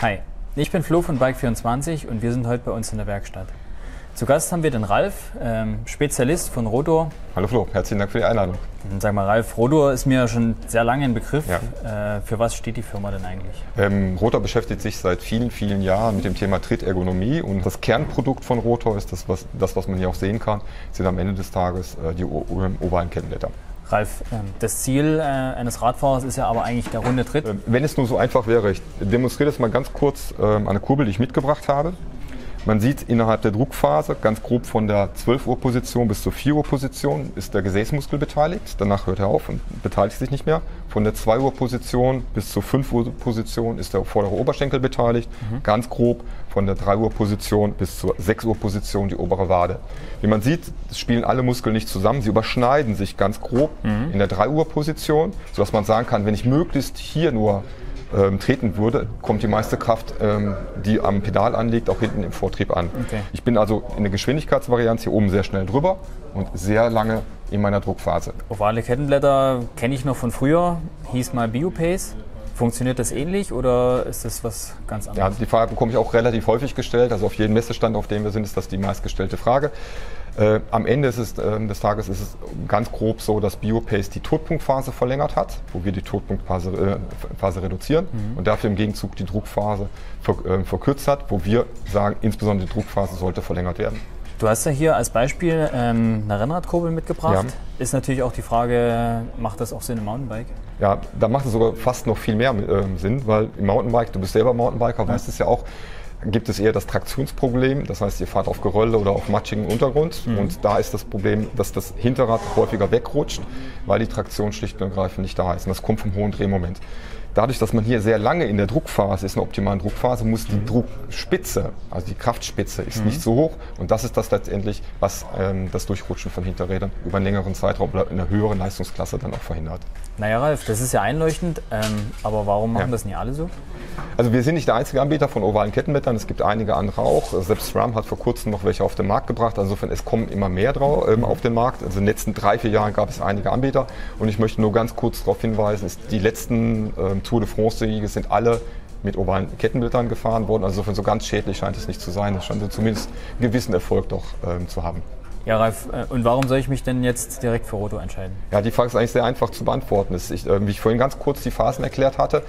Hi, ich bin Flo von Bike24 und wir sind heute bei uns in der Werkstatt. Zu Gast haben wir den Ralf, Spezialist von Rotor. Hallo Flo, herzlichen Dank für die Einladung. Sag mal Ralf, Rotor ist mir schon sehr lange ein Begriff. Ja. Für was steht die Firma denn eigentlich? Rotor beschäftigt sich seit vielen, vielen Jahren mit dem Thema Trittergonomie und das Kernprodukt von Rotor ist das, was man hier auch sehen kann, sind am Ende des Tages die ovalen Kettenblätter. Ralf, das Ziel eines Radfahrers ist ja aber eigentlich der runde Tritt. Wenn es nur so einfach wäre, ich demonstriere das mal ganz kurz an eine Kurbel, die ich mitgebracht habe. Man sieht innerhalb der Druckphase, ganz grob von der 12 Uhr Position bis zur 4 Uhr Position ist der Gesäßmuskel beteiligt. Danach hört er auf und beteiligt sich nicht mehr. Von der 2 Uhr Position bis zur 5 Uhr Position ist der vordere Oberschenkel beteiligt. Ganz grob von der 3 Uhr Position bis zur 6 Uhr Position die obere Wade. Wie man sieht, spielen alle Muskeln nicht zusammen. Sie überschneiden sich ganz grob in der 3 Uhr Position, sodass man sagen kann, wenn ich möglichst hier nur treten würde, kommt die meiste Kraft, die am Pedal anliegt, auch hinten im Vortrieb an. Okay. Ich bin also in der Geschwindigkeitsvarianz hier oben sehr schnell drüber und sehr lange in meiner Druckphase. Ovale Kettenblätter kenne ich noch von früher, hieß mal Biopace. Funktioniert das ähnlich oder ist das was ganz anderes? Ja, die Frage bekomme ich auch relativ häufig gestellt. Also auf jedem Messestand, auf dem wir sind, ist das die meistgestellte Frage. Am Ende des Tages ist es ganz grob so, dass Biopace die Totpunktphase verlängert hat, wo wir die Totpunktphase reduzieren und dafür im Gegenzug die Druckphase verkürzt hat, wo wir sagen, insbesondere die Druckphase sollte verlängert werden. Du hast ja hier als Beispiel eine Rennradkurbel mitgebracht. Ja. Ist natürlich auch die Frage, macht das auch Sinn im Mountainbike? Ja, da macht es sogar fast noch viel mehr Sinn, weil im Mountainbike, du bist selber Mountainbiker, weißt es ja auch, gibt es eher das Traktionsproblem, das heißt, ihr fahrt auf Gerölle oder auf matschigem Untergrund und da ist das Problem, dass das Hinterrad häufiger wegrutscht, weil die Traktion schlicht und ergreifend nicht da ist und das kommt vom hohen Drehmoment. Dadurch, dass man hier sehr lange in der Druckphase ist, in der optimalen Druckphase, muss die Druckspitze, also die Kraftspitze, ist nicht so hoch und das ist das letztendlich, was das Durchrutschen von Hinterrädern über einen längeren Zeitraum oder in einer höheren Leistungsklasse dann auch verhindert. Naja Ralf, das ist ja einleuchtend, aber warum machen das nicht alle so? Also wir sind nicht der einzige Anbieter von ovalen Kettenblättern, es gibt einige andere auch. Selbst SRAM hat vor kurzem noch welche auf den Markt gebracht, also insofern es kommen immer mehr auf den Markt. Also in den letzten 3-4 Jahren gab es einige Anbieter und ich möchte nur ganz kurz darauf hinweisen, die letzten Tour de France-Siege sind alle mit ovalen Kettenblättern gefahren worden, also insofern so ganz schädlich scheint es nicht zu sein, es scheint zumindest einen gewissen Erfolg doch zu haben. Ja, Ralf, und warum soll ich mich denn jetzt direkt für Rotor entscheiden? Ja, die Frage ist eigentlich sehr einfach zu beantworten. Wie ich vorhin ganz kurz die Phasen erklärt hatte,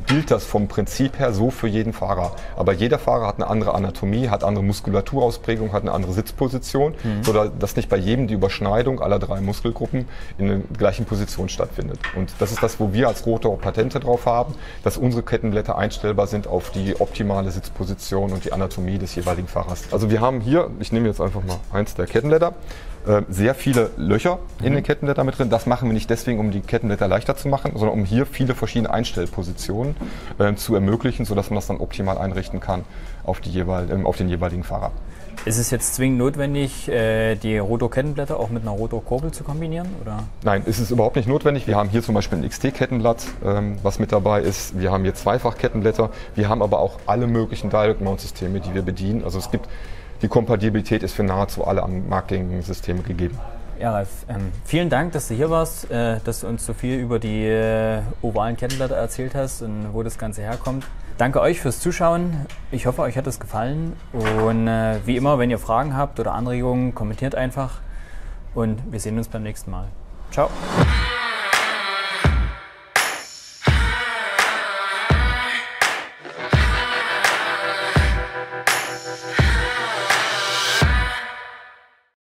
gilt das vom Prinzip her so für jeden Fahrer. Aber jeder Fahrer hat eine andere Anatomie, hat andere Muskulaturausprägung, hat eine andere Sitzposition, sodass nicht bei jedem die Überschneidung aller 3 Muskelgruppen in der gleichen Position stattfindet. Und das ist das, wo wir als Rotor Patente drauf haben, dass unsere Kettenblätter einstellbar sind auf die optimale Sitzposition und die Anatomie des jeweiligen Fahrers. Also wir haben hier, ich nehme jetzt einfach mal eins der Kettenblätter, sehr viele Löcher in den Kettenblättern mit drin. Das machen wir nicht deswegen, um die Kettenblätter leichter zu machen, sondern um hier viele verschiedene Einstellpositionen zu ermöglichen, sodass man das dann optimal einrichten kann auf den jeweiligen Fahrer. Ist es jetzt zwingend notwendig, die Rotor-Kettenblätter auch mit einer Rotor-Kurbel zu kombinieren? Oder? Nein, ist es überhaupt nicht notwendig. Wir haben hier zum Beispiel ein XT-Kettenblatt, was mit dabei ist. Wir haben hier Zweifach-Kettenblätter. Wir haben aber auch alle möglichen Direct-Mount-Systeme, die wir bedienen. Also es gibt die Kompatibilität ist für nahezu alle am Markt gängigen Systeme gegeben. Ja, Ralf, vielen Dank, dass du hier warst, dass du uns so viel über die ovalen Kettenblätter erzählt hast und wo das Ganze herkommt. Danke euch fürs Zuschauen. Ich hoffe, euch hat es gefallen. Und wie immer, wenn ihr Fragen habt oder Anregungen, kommentiert einfach. Und wir sehen uns beim nächsten Mal. Ciao.